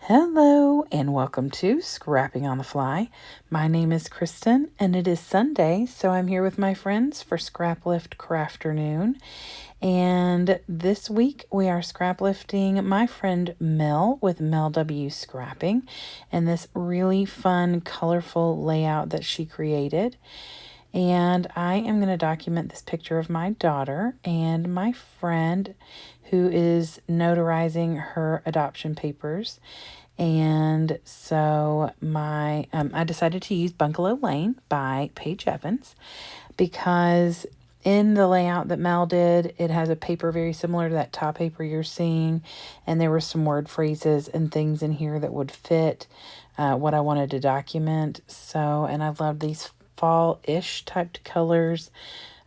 Hello and welcome to Scrapping on the Fly. My name is Kristen and it is Sunday, so I'm here with my friends for Scraplift Crafternoon. And this week we are scrap lifting my friend Mel with Mel W Scrapping and this really fun, colorful layout that she created. And I am going to document this picture of my daughter and my friend who is notarizing her adoption papers. And so I decided to use Bungalow Lane by Paige Evans because in the layout that Mel did, it has a paper very similar to that top paper you're seeing. And there were some word phrases and things in here that would fit what I wanted to document. So, and I love these fall-ish typed colors.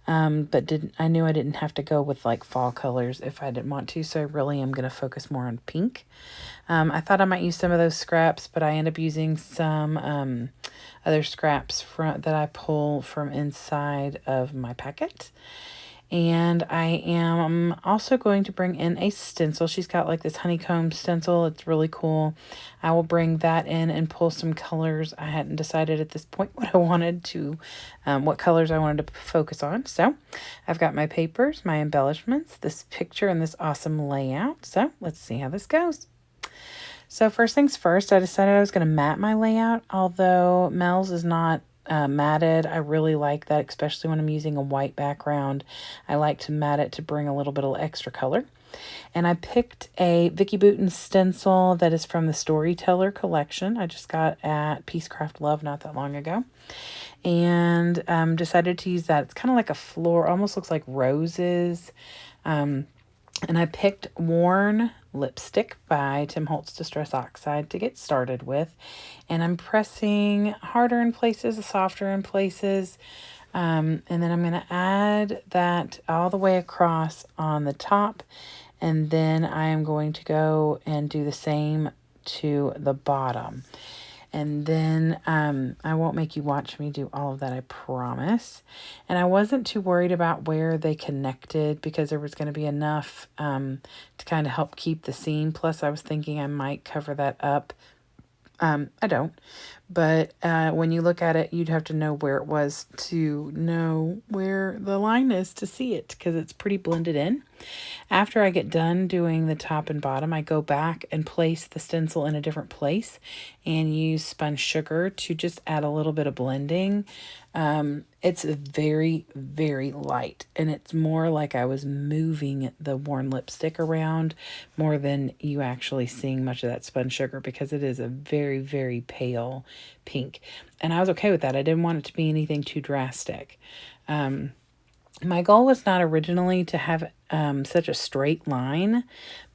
But I knew I didn't have to go with like fall colors if I didn't want to. So I really am going to focus more on pink. I thought I might use some of those scraps, but I end up using some other scraps that I pull from inside of my packet. And I am also going to bring in a stencil. She's got like this honeycomb stencil. It's really cool. I will bring that in and pull some colors. I hadn't decided at this point what I wanted to, what colors I wanted to focus on. So I've got my papers, my embellishments, this picture, and this awesome layout. So let's see how this goes. So first things first, I decided I was going to mat my layout, although Mel's is not matted. I really like that, especially when I'm using a white background. I like to mat it to bring a little bit of extra color. And I picked a Vicky Bouton stencil that is from the Storyteller collection. I just got at Peacecraft Love not that long ago. And decided to use that. It's kind of like a floor, almost looks like roses. And I picked Worn Lipstick by Tim Holtz Distress Oxide to get started with. And I'm pressing harder in places, softer in places. And then I'm going to add that all the way across on the top. And then I am going to go and do the same to the bottom. And then I won't make you watch me do all of that, I promise. And I wasn't too worried about where they connected because there was going to be enough to kind of help keep the seam. Plus, I was thinking I might cover that up. I don't. But when you look at it, you'd have to know where it was to know where the line is to see it because it's pretty blended in. After I get done doing the top and bottom, I go back and place the stencil in a different place and use spun sugar to just add a little bit of blending. It's very, very light, and it's more like I was moving the worn lipstick around more than you actually seeing much of that spun sugar because it is a very, very pale pink. And I was okay with that. I didn't want it to be anything too drastic. My goal was not originally to have such a straight line,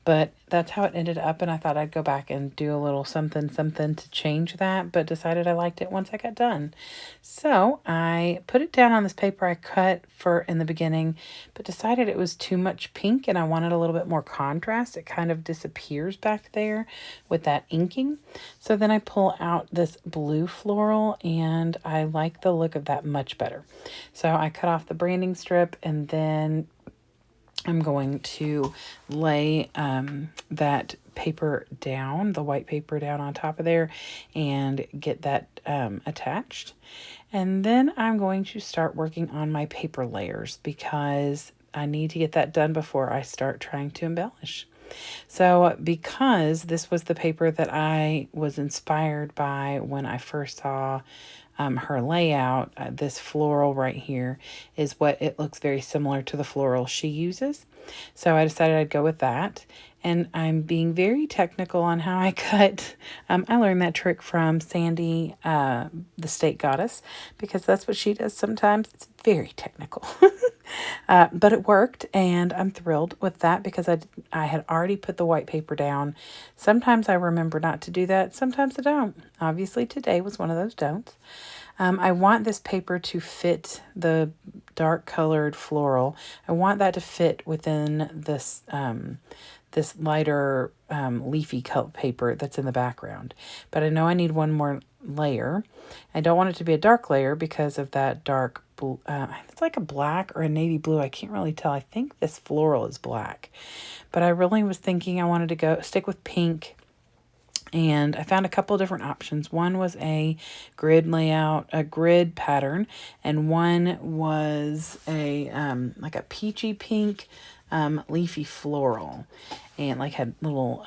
but that's how it ended up, and I thought I'd go back and do a little something to change that, but decided I liked it once I got done. So I put it down on this paper I cut for in the beginning, but decided it was too much pink and I wanted a little bit more contrast. It kind of disappears back there with that inking. So then I pull out this blue floral, and I like the look of that much better. So I cut off the branding strip, and then I'm going to lay that paper down, the white paper down on top of there, and get that attached. And then I'm going to start working on my paper layers because I need to get that done before I start trying to embellish. So because this was the paper that I was inspired by when I first saw her layout, this floral right here is what it looks very similar to the floral she uses. So I decided I'd go with that. And I'm being very technical on how I cut. I learned that trick from Sandy, the state goddess, because that's what she does sometimes. It's very technical. But it worked, and I'm thrilled with that because I had already put the white paper down. Sometimes I remember not to do that. Sometimes I don't. Obviously, today was one of those don'ts. I want this paper to fit the dark colored floral. I want that to fit within this this lighter leafy color paper that's in the background. But I know I need one more layer. I don't want it to be a dark layer because of that dark blue. It's like a black or a navy blue. I can't really tell. I think this floral is black. But I really was thinking I wanted to stick with pink And I found a couple different options. One was a grid layout, a grid pattern, and one was a like a peachy pink leafy floral, and like had little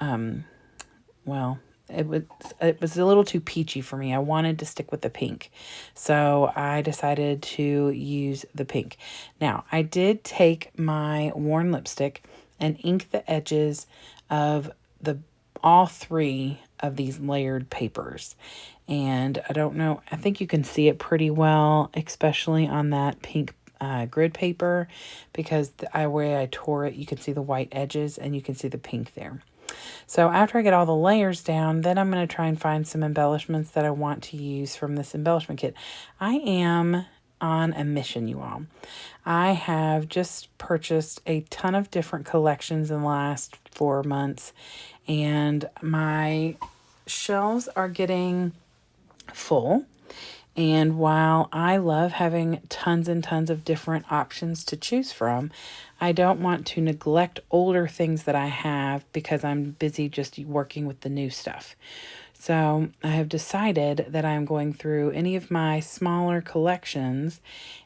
well, it was a little too peachy for me. I wanted to stick with the pink. So I decided to use the pink. Now, I did take my worn lipstick and ink the edges of the all three of these layered papers. And I don't know, I think you can see it pretty well, especially on that pink grid paper, because the way I tore it, you can see the white edges and you can see the pink there. So after I get all the layers down, then I'm going to try and find some embellishments that I want to use from this embellishment kit. I am on a mission, you all. I have just purchased a ton of different collections in the last 4 months, and my shelves are getting full. And while I love having tons and tons of different options to choose from, I don't want to neglect older things that I have because I'm busy just working with the new stuff. So I have decided that I'm going through any of my smaller collections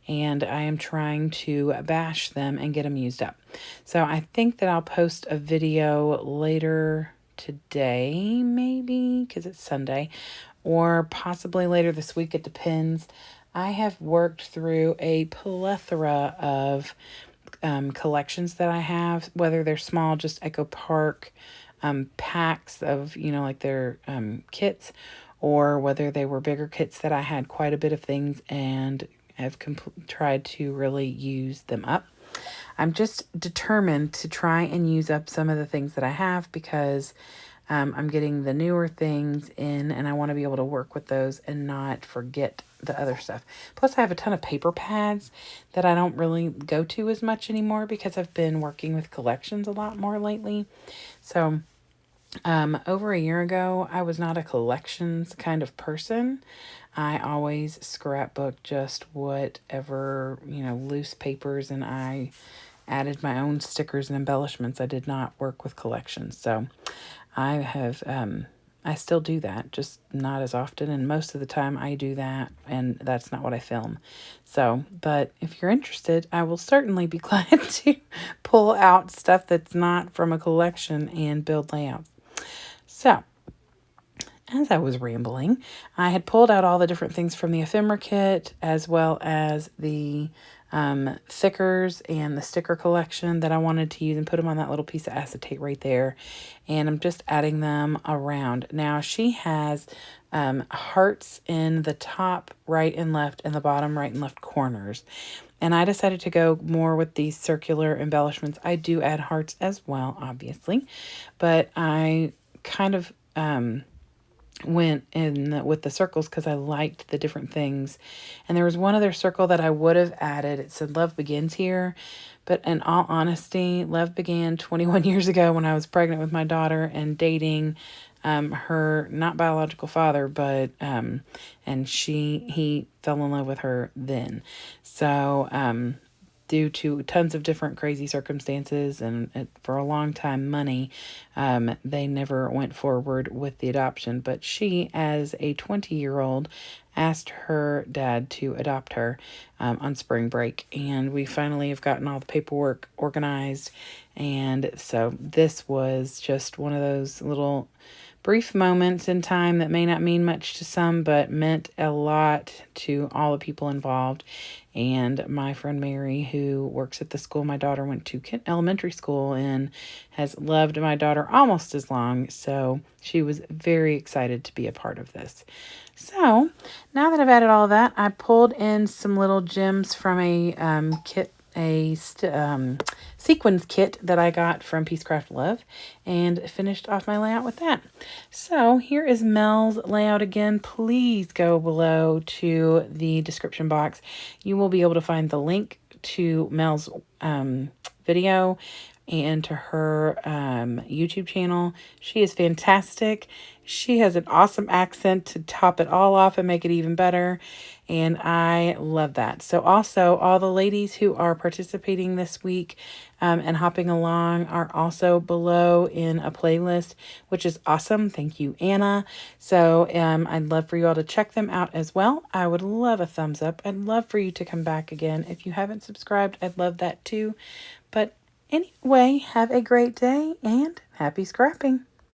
and I am trying to bash them and get them used up. So I think that I'll post a video later today, maybe, because it's Sunday, or possibly later this week. It depends. I have worked through a plethora of collections that I have, whether they're small, just Echo Park packs of, like their kits, or whether they were bigger kits that I had quite a bit of things and have tried to really use them up. I'm just determined to try and use up some of the things that I have because I'm getting the newer things in and I want to be able to work with those and not forget the other stuff. Plus, I have a ton of paper pads that I don't really go to as much anymore because I've been working with collections a lot more lately. So over a year ago, I was not a collections kind of person. I always scrapbook just whatever, loose papers, and I added my own stickers and embellishments. I did not work with collections. So I have, I still do that, just not as often. And most of the time I do that, and that's not what I film. So, but if you're interested, I will certainly be glad to pull out stuff that's not from a collection and build layouts. So, as I was rambling, I had pulled out all the different things from the ephemera kit, as well as the thickers and the sticker collection that I wanted to use, and put them on that little piece of acetate right there. And I'm just adding them around. Now, she has hearts in the top right and left and the bottom right and left corners. And I decided to go more with these circular embellishments. I do add hearts as well, obviously, but I kind of went in with the circles because I liked the different things. And there was one other circle that I would have added. It said love begins here, but in all honesty, love began 21 years ago when I was pregnant with my daughter and dating her not biological father, but and he fell in love with her then. So due to tons of different crazy circumstances and for a long time money, they never went forward with the adoption. But she, as a 20-year-old, asked her dad to adopt her on spring break. And we finally have gotten all the paperwork organized. And so this was just one of those little brief moments in time that may not mean much to some, but meant a lot to all the people involved. And my friend Mary, who works at the school my daughter went to elementary school and has loved my daughter almost as long. So she was very excited to be a part of this. So now that I've added all of that, I pulled in some little gems from a kit, sequins kit that I got from Peacecraft Love, and finished off my layout with that. So here is Mel's layout again. Please go below to the description box. You will be able to find the link to Mel's video and to her YouTube channel. She is fantastic. She has an awesome accent to top it all off and make it even better. And I love that. So also all the ladies who are participating this week and hopping along are also below in a playlist, which is awesome. Thank you, Anna. So I'd love for you all to check them out as well. I would love a thumbs up. I'd love for you to come back again. If you haven't subscribed, I'd love that too. But anyway, have a great day and happy scrapping.